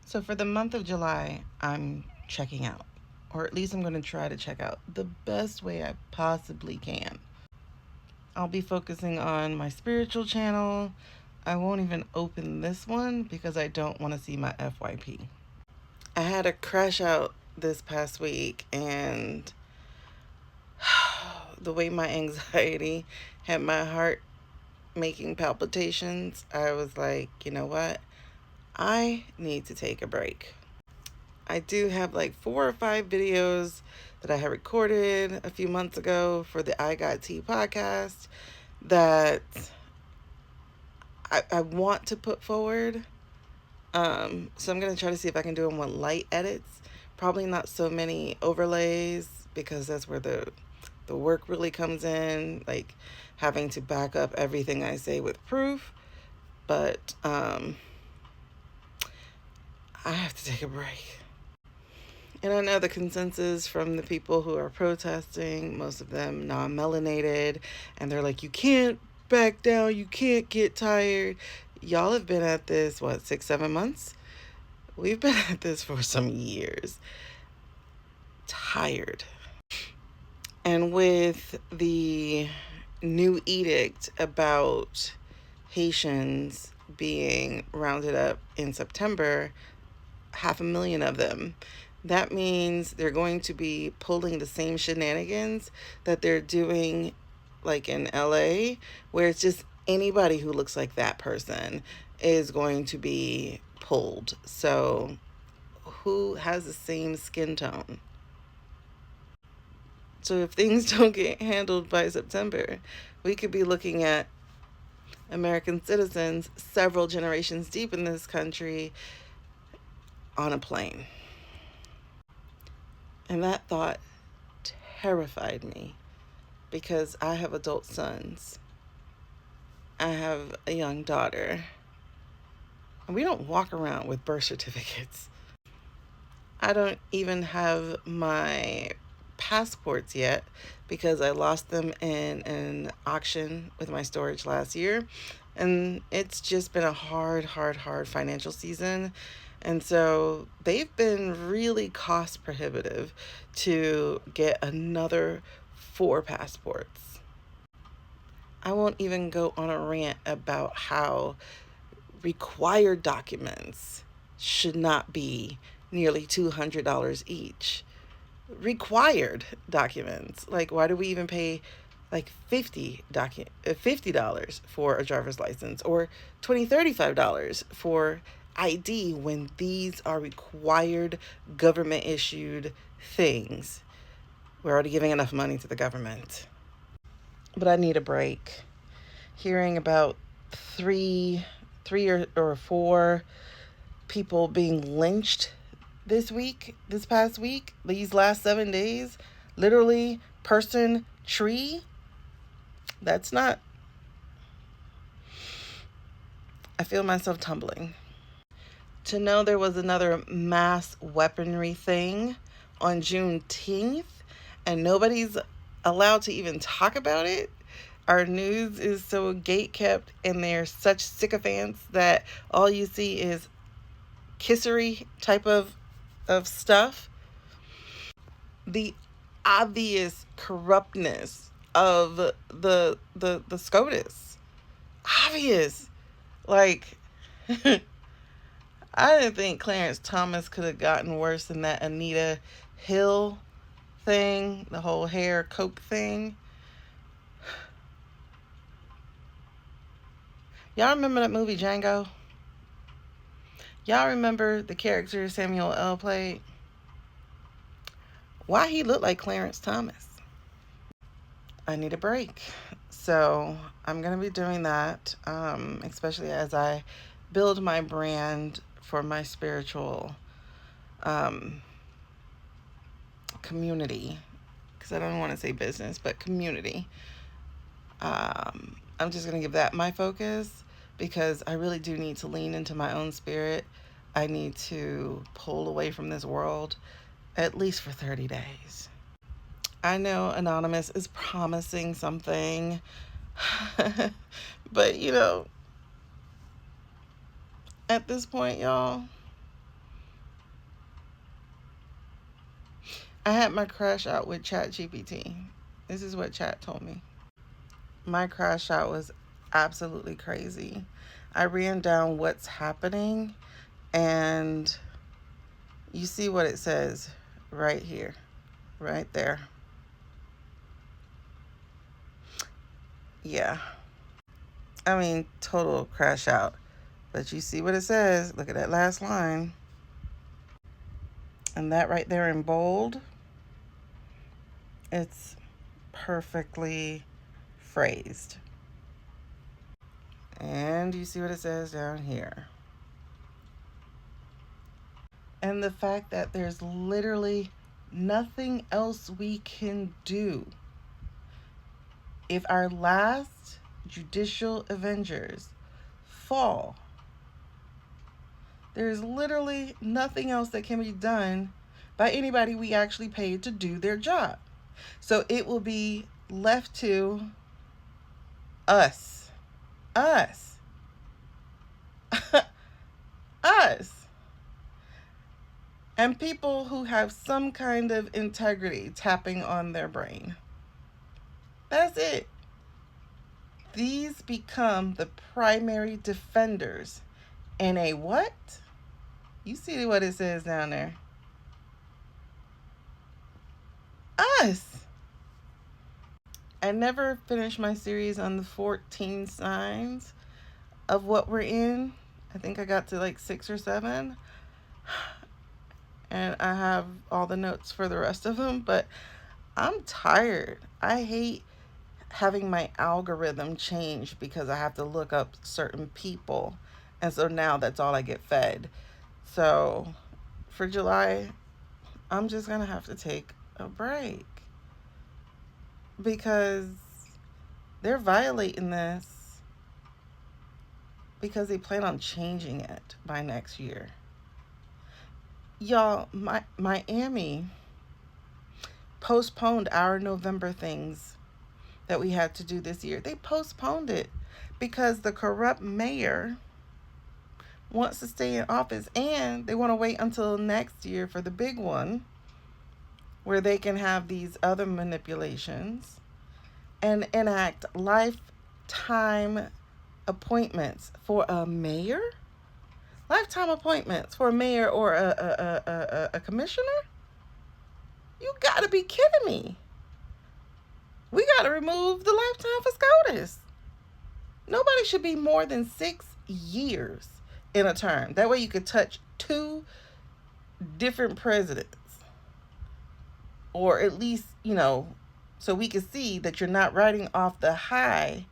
So for the month of July, I'm checking out, or at least I'm going to try to check out the best way I possibly can. I'll be focusing on my spiritual channel. I won't even open this one because I don't want to see my FYP. I had a crash out this past week, and the way my anxiety had my heart making palpitations, I was like, you know what? I need to take a break. I do have like 4 or 5 videos that I had recorded a few months ago for the I Got Tea podcast that I want to put forward. So I'm going to try to see if I can do them with light edits. Probably not so many overlays because that's where the work really comes in, like having to back up everything I say with proof. But I have to take a break. And I know the consensus from the people who are protesting, most of them non-melanated, and they're like, you can't back down, you can't get tired. Y'all have been at this, what, 6, 7 months? We've been at this for some years. Tired. And with the new edict about Haitians being rounded up in September, 500,000 of them, that means they're going to be pulling the same shenanigans that they're doing like in LA, where it's just anybody who looks like that person is going to be pulled. So who has the same skin tone? So if things don't get handled by September, we could be looking at American citizens several generations deep in this country on a plane. And that thought terrified me because I have adult sons. I have a young daughter. And we don't walk around with birth certificates. I don't even have my passports yet because I lost them in an auction with my storage last year. And it's just been a hard financial season. And so they've been really cost prohibitive to get another 4 passports. I won't even go on a rant about how required documents should not be nearly $200 each. Required documents, like, why do we even pay like $50 for a driver's license, or $35 for ID, when these are required government issued things? We're already giving enough money to the government. But I need a break. Hearing about three or 4 people being lynched this past week, these last 7 days, literally person, tree, that's not, I feel myself tumbling. To know there was another mass weaponry thing on Juneteenth and nobody's allowed to even talk about it. Our news is so gate kept and they're such sycophants that all you see is kissery type of stuff. The obvious corruptness of the SCOTUS. Obvious. Like, I didn't think Clarence Thomas could have gotten worse than that Anita Hill thing, the whole hair coke thing. Y'all remember that movie Django? Y'all remember the character Samuel L. played? Why he looked like Clarence Thomas? I need a break. So I'm going to be doing that, especially as I build my brand for my spiritual community. Because I don't want to say business, but community. I'm just going to give that my focus because I really do need to lean into my own spirit. I need to pull away from this world at least for 30 days. I know Anonymous is promising something, but at this point, y'all, I had my crash out with Chat GPT. This is what Chat told me. My crash out was absolutely crazy. I ran down what's happening, and you see what it says right here, right there. Yeah. I mean, total crash out. But you see what it says. Look at that last line. And that right there in bold, it's perfectly phrased. And you see what it says down here. And the fact that there's literally nothing else we can do. If our last judicial avengers fall, there's literally nothing else that can be done by anybody we actually paid to do their job. So it will be left to us. Us. Us. And people who have some kind of integrity tapping on their brain. That's it. These become the primary defenders in a what? You see what it says down there. Us. I never finished my series on the 14 signs of what we're in. I think I got to like 6 or 7. And I have all the notes for the rest of them, but I'm tired. I hate having my algorithm change because I have to look up certain people. And so now that's all I get fed. So for July, I'm just going to have to take a break because they're violating this because they plan on changing it by next year. Y'all, Miami postponed our November things that we had to do this year. They postponed it because the corrupt mayor wants to stay in office, and they want to wait until next year for the big one where they can have these other manipulations and enact lifetime appointments for a mayor. Lifetime appointments for a mayor or a commissioner? You gotta be kidding me. We gotta remove the lifetime for SCOTUS. Nobody should be more than 6 years in a term. That way you could touch 2 different presidents. Or at least, so we can see that you're not riding off the high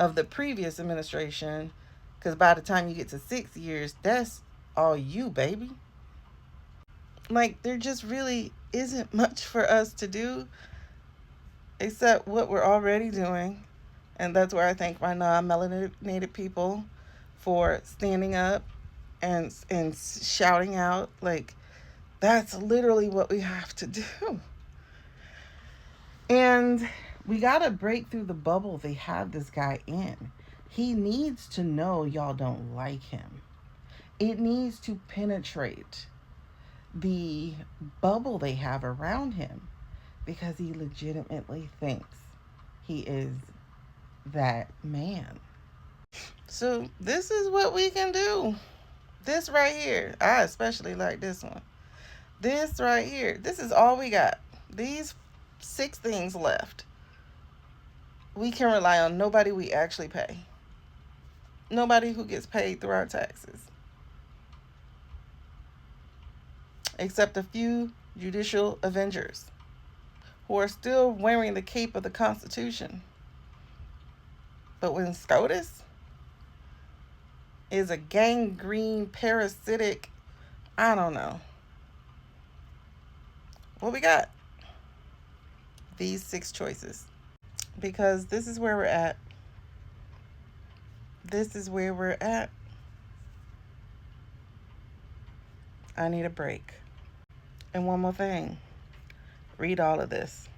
of the previous administration. Because by the time you get to 6 years, that's all you, baby. Like, there just really isn't much for us to do except what we're already doing. And that's where I thank my non-melanated people for standing up and shouting out. Like, that's literally what we have to do. And we got to break through the bubble they have this guy in. He needs to know y'all don't like him. It needs to penetrate the bubble they have around him because he legitimately thinks he is that man. So this is what we can do. This right here. I especially like this one. This right here. This is all we got. These 6 things left. We can rely on nobody we actually pay. Nobody who gets paid through our taxes. Except a few judicial avengers who are still wearing the cape of the Constitution. But when SCOTUS is a gangrene, parasitic, I don't know. What we got? These 6 choices. Because this is where we're at. This is where we're at. I need a break. And one more thing. Read all of this.